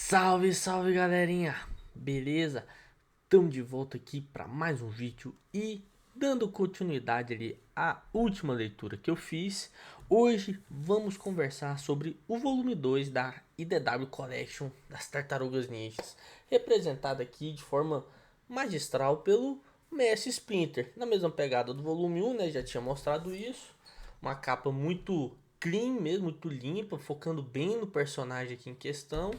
Salve, salve galerinha! Beleza? Estamos de volta aqui para mais um vídeo e dando continuidade ali à última leitura que eu fiz. Hoje vamos conversar sobre o volume 2 da IDW Collection das Tartarugas Ninjas, representada aqui de forma magistral pelo Mestre Splinter, na mesma pegada do volume 1, né? Já tinha mostrado isso. Uma capa muito clean mesmo, muito limpa, focando bem no personagem aqui em questão,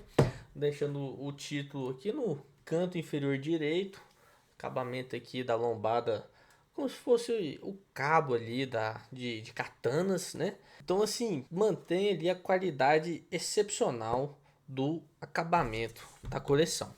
deixando o título aqui no canto inferior direito, acabamento aqui da lombada como se fosse o cabo ali de katanas, né? Então assim, mantém ali a qualidade excepcional do acabamento da coleção.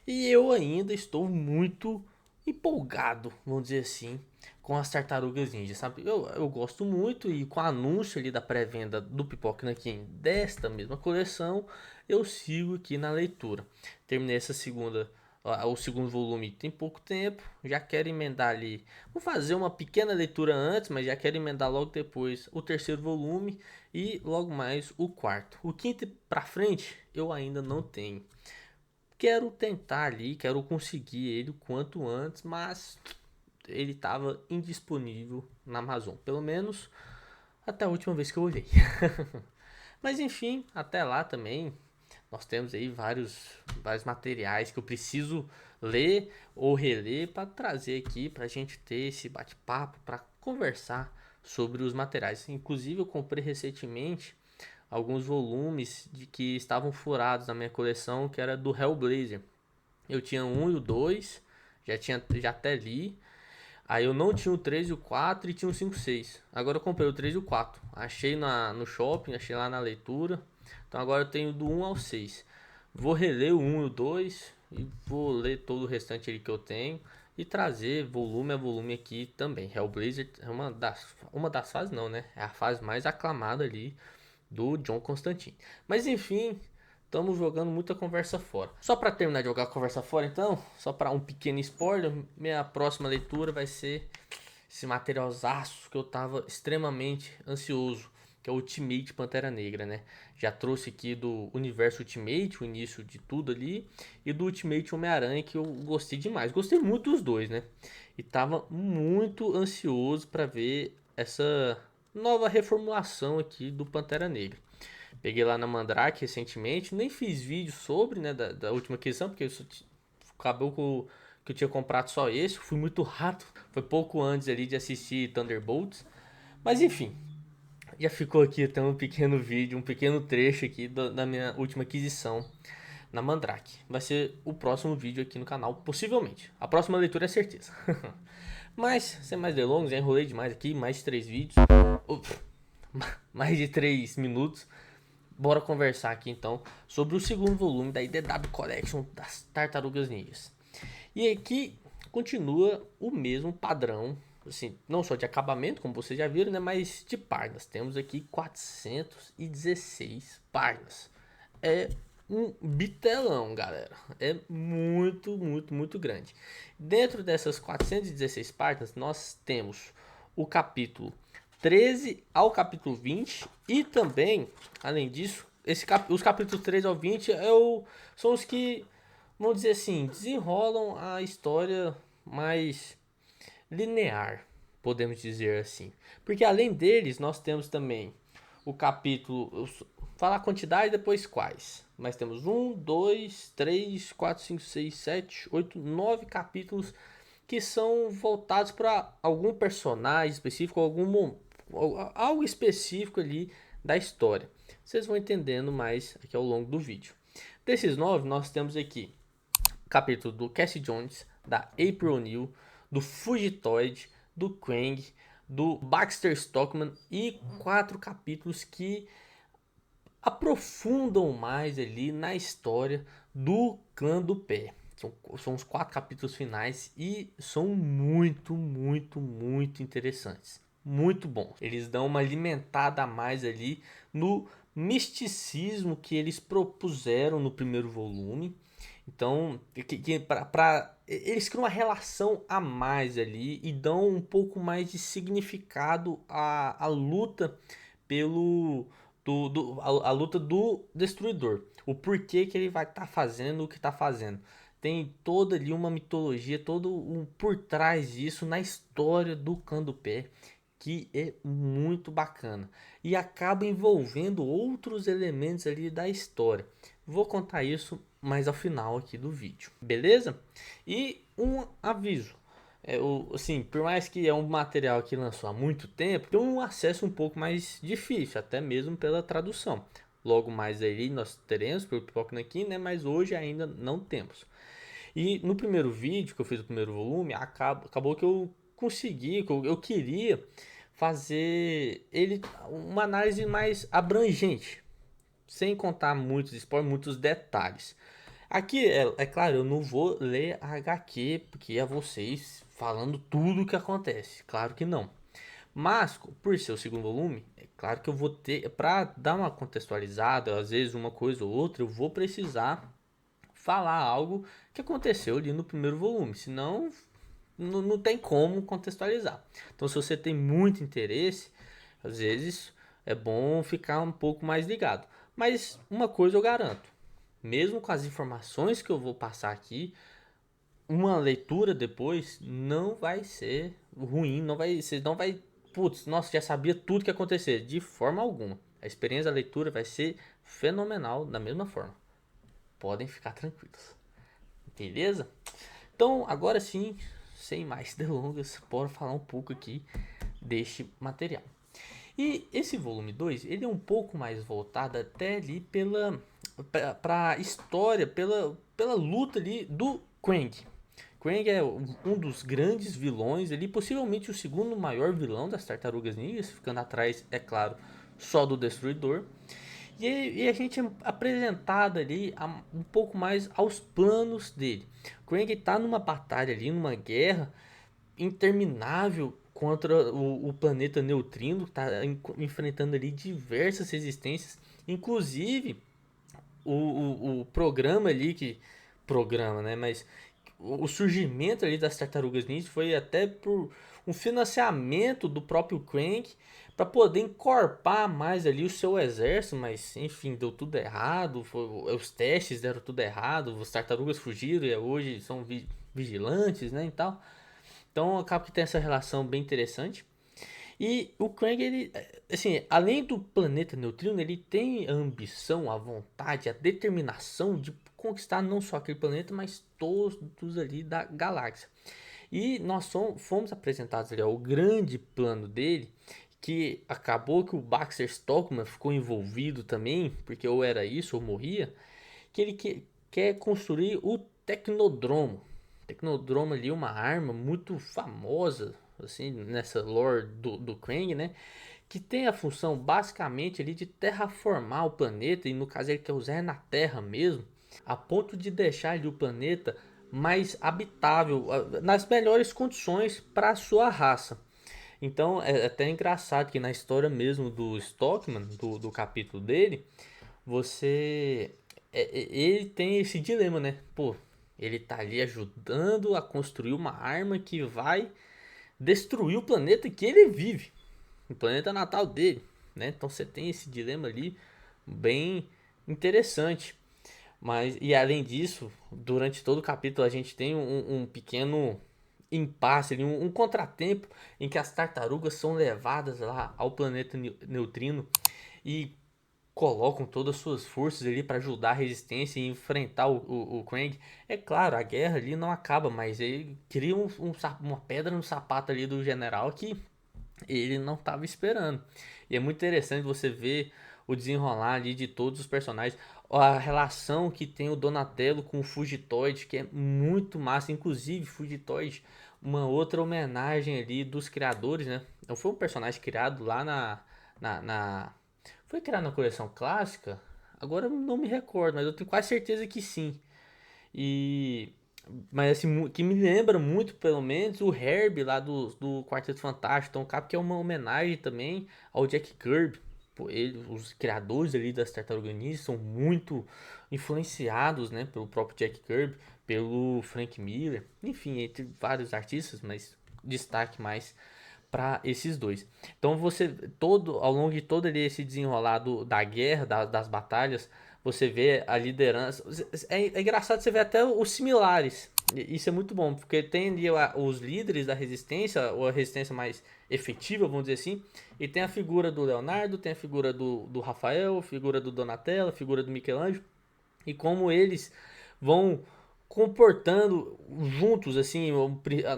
E eu ainda estou muito empolgado, vamos dizer assim, com as Tartarugas Ninja, sabe? Eu gosto muito e com o anúncio ali da pré-venda do Pipoca Nanquim desta mesma coleção, eu sigo aqui na leitura. Terminei essa o segundo volume tem pouco tempo, já quero emendar ali. Vou fazer uma pequena leitura antes, mas já quero emendar logo depois o terceiro volume e logo mais o quarto. O quinto pra frente eu ainda não tenho. Quero tentar ali, quero conseguir ele o quanto antes, mas ele estava indisponível na Amazon, pelo menos até a última vez que eu olhei. Mas enfim, até lá também nós temos aí vários materiais que eu preciso ler ou reler para trazer aqui para a gente ter esse bate-papo, para conversar sobre os materiais. Inclusive eu comprei recentemente alguns volumes de que estavam furados na minha coleção, que era do Hellblazer. Eu tinha um e o 2, já até li. Aí eu não tinha o 3 e o 4 e tinha o 5 e 6. Agora eu comprei o 3 e o 4. Achei no shopping, achei lá na leitura. Então agora eu tenho do 1 ao 6. Vou reler o 1 e o 2 e vou ler todo o restante ali que eu tenho e trazer volume a volume aqui também. Hellblazer é uma das fases não, né? É a fase mais aclamada ali do John Constantine. Mas enfim, estamos jogando muita conversa fora. Só para terminar de jogar conversa fora, então, só para um pequeno spoiler, minha próxima leitura vai ser esse materialzaço que eu tava extremamente ansioso, que é o Ultimate Pantera Negra, né? Já trouxe aqui do Universo Ultimate, o início de tudo ali, e do Ultimate Homem-Aranha, que eu gostei demais. Gostei muito dos dois, né? E tava muito ansioso para ver essa nova reformulação aqui do Pantera Negra. Peguei lá na Mandrake recentemente, nem fiz vídeo sobre, né, da última aquisição, porque acabou que eu tinha comprado só esse, fui muito rápido, foi pouco antes ali de assistir Thunderbolts, mas enfim, já ficou aqui até um pequeno vídeo, um pequeno trecho aqui da minha última aquisição na Mandrake. Vai ser o próximo vídeo aqui no canal, possivelmente. A próxima leitura é certeza. Mas, sem mais delongas, já enrolei demais aqui, mais de 3 vídeos. Mais de 3 minutos. Bora conversar aqui então sobre o segundo volume da IDW Collection das Tartarugas Ninjas. E aqui continua o mesmo padrão, assim, não só de acabamento, como vocês já viram, né, mas de páginas. Temos aqui 416 páginas. É um bitelão, galera. É muito, muito, muito grande. Dentro dessas 416 páginas, nós temos o capítulo 13 ao capítulo 20 e também, além disso, os capítulos 13 ao 20 são os que, vamos dizer assim, desenrolam a história mais linear, podemos dizer assim. Porque além deles, nós temos também o capítulo. Falar a quantidade e depois quais. Mas temos 9 capítulos que são voltados para algum personagem específico, algo específico ali da história. Vocês vão entendendo mais aqui ao longo do vídeo. Desses 9, nós temos aqui capítulo do Cassie Jones, da April O'Neil, do Fugitoid, do Krang, do Baxter Stockman e 4 capítulos que aprofundam mais ali na história do clã do pé. São os 4 capítulos finais e são muito, muito, muito interessantes. Muito bons. Eles dão uma alimentada a mais ali no misticismo que eles propuseram no primeiro volume. Então, eles criam uma relação a mais ali e dão um pouco mais de significado à luta pelo a luta do Destruidor. o porquê que ele vai estar fazendo o que está fazendo. Tem toda ali uma mitologia, todo um por trás disso na história do Candomblé, que é muito bacana e acaba envolvendo outros elementos ali da história. Vou contar isso mais ao final aqui do vídeo, beleza? E um aviso, assim, por mais que é um material que lançou há muito tempo, tem um acesso um pouco mais difícil, até mesmo pela tradução. Logo mais aí nós teremos pelo Pipoca Nanquim, né? Mas hoje ainda não temos. E no primeiro vídeo que eu fiz o primeiro volume, acabou que eu consegui, que eu queria fazer ele uma análise mais abrangente, sem contar muitos spoilers, muitos detalhes. Aqui, é claro, eu não vou ler a HQ, porque é vocês falando tudo o que acontece. Claro que não. Mas, por ser o segundo volume, é claro que eu vou ter, para dar uma contextualizada, às vezes uma coisa ou outra, eu vou precisar falar algo que aconteceu ali no primeiro volume, senão não tem como contextualizar. Então, se você tem muito interesse, às vezes é bom ficar um pouco mais ligado. Mas uma coisa eu garanto, mesmo com as informações que eu vou passar aqui, uma leitura depois não vai ser ruim, você não vai, putz, nossa, já sabia tudo que ia acontecer, de forma alguma. A experiência da leitura vai ser fenomenal da mesma forma. Podem ficar tranquilos. Beleza? Então, agora sim, sem mais delongas, bora falar um pouco aqui deste material. E esse volume 2 ele é um pouco mais voltado até ali para a história, pela luta ali do Krang. Krang é um dos grandes vilões, ele possivelmente o segundo maior vilão das Tartarugas Ninjas, ficando atrás, é claro, só do Destruidor. E a gente é apresentado ali um pouco mais aos planos dele. Krang está numa batalha ali, numa guerra interminável contra o planeta Neutrino, está enfrentando ali diversas resistências, inclusive o programa ali que programa, né? Mas o surgimento ali das Tartarugas Ninja foi até por um financiamento do próprio Crank para poder encorpar mais ali o seu exército, mas enfim, deu tudo errado, os testes deram tudo errado, os tartarugas fugiram e hoje são vigilantes, né, e tal. Então acaba que tem essa relação bem interessante. E o Krang, ele, assim, além do planeta Neutrino, ele tem a ambição, a vontade, a determinação de conquistar não só aquele planeta, mas todos ali da galáxia. E nós fomos apresentados ali, ó, o grande plano dele, que acabou que o Baxter Stockman ficou envolvido também, porque ou era isso ou morria, que ele quer construir o Tecnodromo. Tecnodromo ali é uma arma muito famosa, assim, nessa lore do Krang, né? Que tem a função basicamente ali de terraformar o planeta, e no caso ele quer usar na Terra mesmo, a ponto de deixar ali o planeta mais habitável, nas melhores condições para a sua raça. Então é até engraçado que na história mesmo do Stockman, do capítulo dele, você. Ele tem esse dilema, né? Pô, ele tá ali ajudando a construir uma arma que vai destruir o planeta que ele vive, o planeta natal dele, né? Então você tem esse dilema ali bem interessante. Mas, e além disso, durante todo o capítulo a gente tem um pequeno impasse, um contratempo em que as tartarugas são levadas lá ao planeta Neutrino e colocam todas as suas forças ali para ajudar a resistência e enfrentar o Krang. É claro, a guerra ali não acaba, mas ele cria uma pedra no sapato ali do general que ele não estava esperando. E é muito interessante você ver o desenrolar ali de todos os personagens, a relação que tem o Donatello com o Fugitoid, que é muito massa. Inclusive, Fugitoid, uma outra homenagem ali dos criadores, né? Não foi um personagem criado lá na foi criado na coleção clássica? Agora eu não me recordo, mas eu tenho quase certeza que sim. E mas assim, que me lembra muito, pelo menos, o Herbie lá do Quarteto Fantástico. Então, acaba que é uma homenagem também ao Jack Kirby. Pô, os criadores ali das Tartarugas Ninja são muito influenciados, né, pelo próprio Jack Kirby, pelo Frank Miller, enfim, entre vários artistas, mas destaque mais para esses dois. Então você todo ao longo de todo esse desenrolado da guerra, das batalhas, Você vê a liderança. É engraçado você ver até os similares. Isso é muito bom, porque tem ali os líderes da resistência, ou a resistência mais efetiva, vamos dizer assim, e tem a figura do Leonardo, tem a figura do Rafael, a figura do Donatello, a figura do Michelangelo, e como eles vão comportando juntos, assim,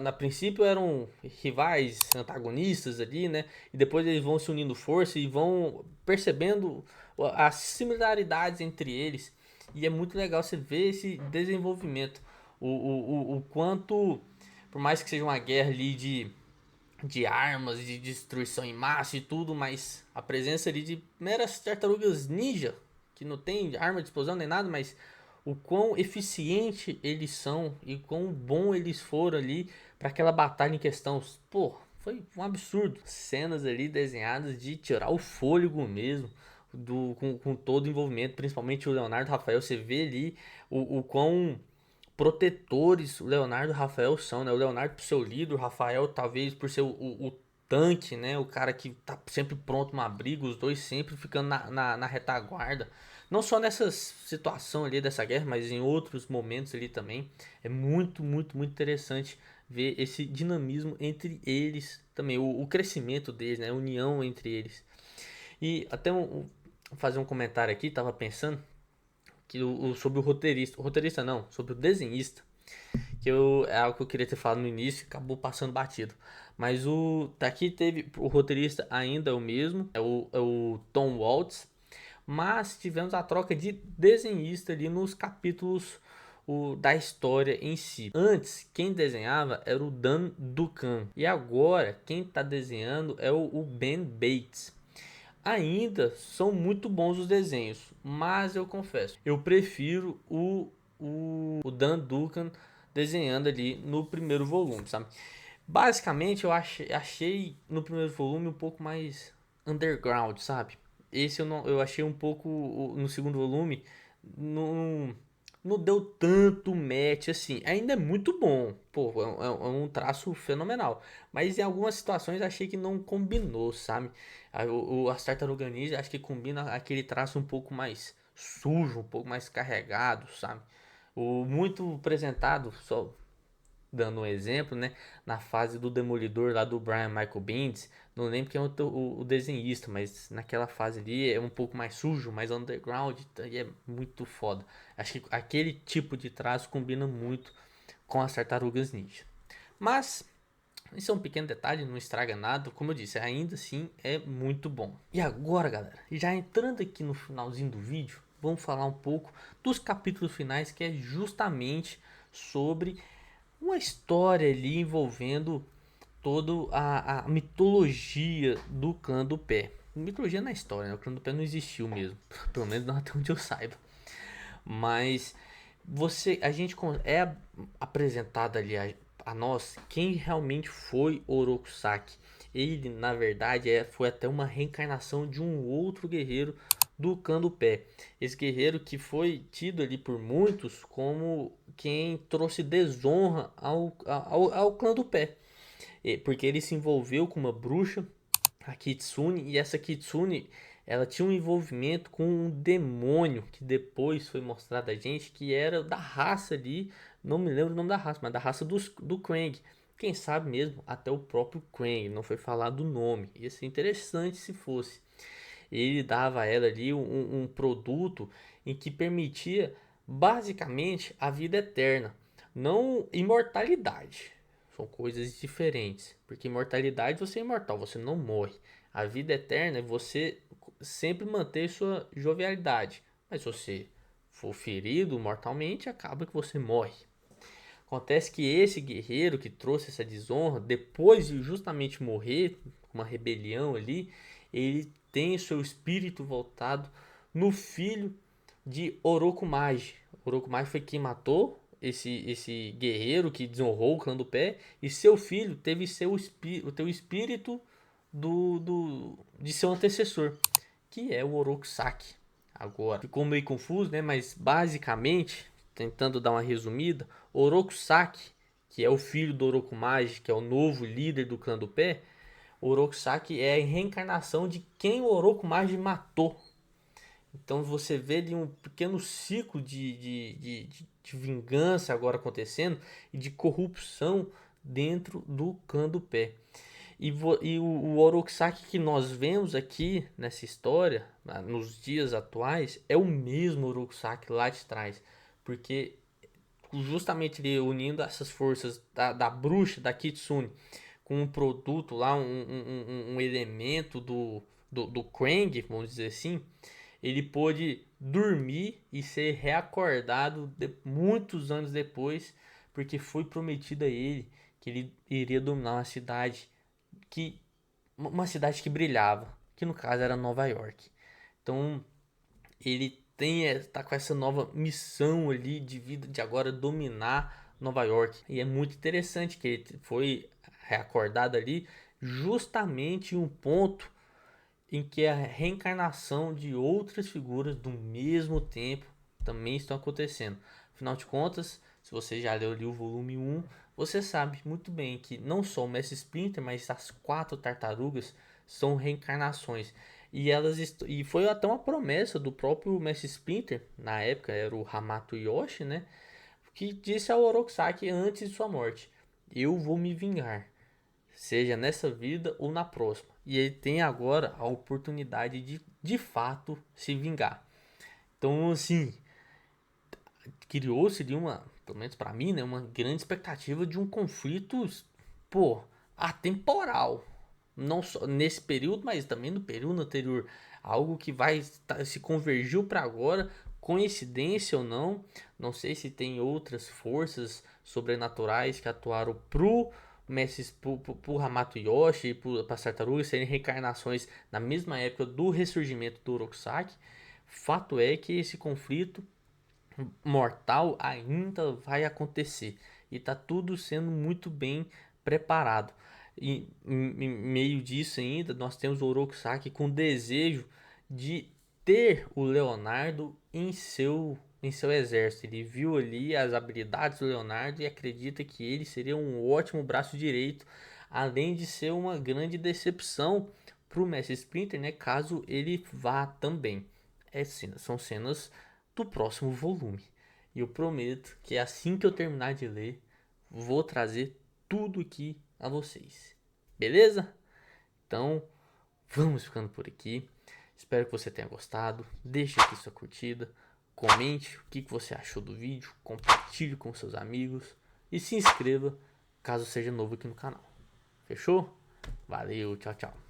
na princípio eram rivais, antagonistas ali, né? E depois eles vão se unindo força e vão percebendo as similaridades entre eles. E é muito legal você ver esse desenvolvimento. O quanto, por mais que seja uma guerra ali de armas, de destruição em massa e tudo, mas a presença ali de meras tartarugas ninja, que não tem arma de explosão nem nada, mas o quão eficiente eles são e quão bom eles foram ali para aquela batalha em questão. Pô, foi um absurdo. Cenas ali desenhadas de tirar o fôlego mesmo. Com todo o envolvimento, principalmente o Leonardo Rafael, você vê ali o quão protetores o Leonardo e o Rafael são, né? O Leonardo por ser o líder, o Rafael talvez por ser o tanque, né? O cara que tá sempre pronto na briga, os dois sempre ficando na retaguarda. Não só nessa situação ali dessa guerra, mas em outros momentos ali também. É muito, muito, muito interessante ver esse dinamismo entre eles também, o crescimento deles, né? A união entre eles. E até fazer um comentário aqui, tava pensando que sobre o roteirista não, sobre o desenhista, é algo que eu queria ter falado no início, acabou passando batido. Mas daqui teve o roteirista ainda é o mesmo, é o Tom Waltz, mas tivemos a troca de desenhista ali nos capítulos da história em si. Antes, quem desenhava era o Dan Duncan, e agora quem está desenhando é o Ben Bates. Ainda são muito bons os desenhos, mas eu confesso, eu prefiro o Dan Duncan desenhando ali no primeiro volume, sabe? Basicamente, eu achei no primeiro volume um pouco mais underground, sabe? Esse eu achei um pouco no segundo volume, não, não deu tanto match assim. Ainda é muito bom, pô, é um traço fenomenal. Mas em algumas situações achei que não combinou, sabe? As Tartarugas Ninja acho que combina aquele traço um pouco mais sujo, um pouco mais carregado, sabe? O muito apresentado, só dando um exemplo, né? Na fase do Demolidor lá do Brian Michael Bendis, não lembro quem é o desenhista, mas naquela fase ali é um pouco mais sujo, mais underground e é muito foda. Acho que aquele tipo de traço combina muito com as Tartarugas Ninja. Mas isso é um pequeno detalhe, não estraga nada. Como eu disse, ainda assim é muito bom. E agora, galera, já entrando aqui no finalzinho do vídeo, vamos falar um pouco dos capítulos finais, que é justamente sobre uma história ali envolvendo toda a mitologia do clã do pé. Mitologia na história, né? O clã do pé não existiu mesmo, pelo menos não até onde eu saiba. Mas a gente é apresentado ali a nós quem realmente foi Orokusaki. Ele, na verdade, foi até uma reencarnação de um outro guerreiro do clã do pé. Esse guerreiro que foi tido ali por muitos como quem trouxe desonra ao clã do pé. Porque ele se envolveu com uma bruxa, a Kitsune, e essa Kitsune ela tinha um envolvimento com um demônio que depois foi mostrado a gente que era da raça ali, não me lembro o nome da raça, mas da raça do Krang. Quem sabe mesmo até o próprio Krang, não foi falado o nome. Ia ser interessante se fosse. Ele dava a ela ali um produto em que permitia basicamente a vida eterna, não imortalidade. São coisas diferentes, porque imortalidade você é imortal, você não morre. A vida eterna é você sempre manter sua jovialidade, mas se você for ferido mortalmente, acaba que você morre. Acontece que esse guerreiro que trouxe essa desonra, depois de justamente morrer, uma rebelião ali, ele tem seu espírito voltado no filho de Orochimaru. Orochimaru foi quem matou esse guerreiro que desonrou o clã do pé, e seu filho teve o teu espírito de seu antecessor, que é o Orokusaki. Agora, ficou meio confuso, né? Mas basicamente, tentando dar uma resumida, Orokusaki, que é o filho do Orochimaru, que é o novo líder do clã do pé, Orokusaki é a reencarnação de quem o Orochimaru matou. Então você vê ali um pequeno ciclo de vingança agora acontecendo e de corrupção dentro do clã do pé. E o Orokusaki que nós vemos aqui nessa história, nos dias atuais, é o mesmo Orokusaki lá de trás. Porque justamente ele unindo essas forças da bruxa, da Kitsune, com um produto lá, um elemento do Krang, vamos dizer assim, ele pôde dormir e ser reacordado muitos anos depois, porque foi prometido a ele que ele iria dominar que uma cidade que brilhava, que no caso era Nova York. Então ele tá com essa nova missão ali de vida de agora dominar Nova York. E é muito interessante que ele foi reacordado ali justamente em um ponto em que a reencarnação de outras figuras do mesmo tempo também estão acontecendo. Afinal de contas, se você já leu ali o volume 1, você sabe muito bem que não só o Mestre Splinter, mas as 4 tartarugas são reencarnações. E foi até uma promessa do próprio Mestre Splinter, na época era o Hamato Yoshi, né? Que disse ao Orokusaki antes de sua morte: eu vou me vingar, seja nessa vida ou na próxima. E ele tem agora a oportunidade de fato se vingar. Então, assim, criou-se ali uma, pelo menos para mim, né, uma grande expectativa de um conflito, pô, atemporal. Não só nesse período, mas também no período anterior. Algo que se convergiu para agora, coincidência ou não. Não sei se tem outras forças sobrenaturais que atuaram pro Hamato Yoshi e para as tartarugas serem reencarnações na mesma época do ressurgimento do Orokusaki. Fato é que esse conflito mortal ainda vai acontecer e tá tudo sendo muito bem preparado. E em meio disso ainda nós temos o Orokusaki com desejo de ter o Leonardo em seu exército. Ele viu ali as habilidades do Leonardo e acredita que ele seria um ótimo braço direito, além de ser uma grande decepção para o Mestre Splinter, né, caso ele vá também. São cenas do próximo volume. E eu prometo que assim que eu terminar de ler, vou trazer tudo aqui a vocês. Beleza? Então, vamos ficando por aqui. Espero que você tenha gostado. Deixe aqui sua curtida. Comente o que você achou do vídeo. Compartilhe com seus amigos. E se inscreva caso seja novo aqui no canal. Fechou? Valeu, tchau, tchau.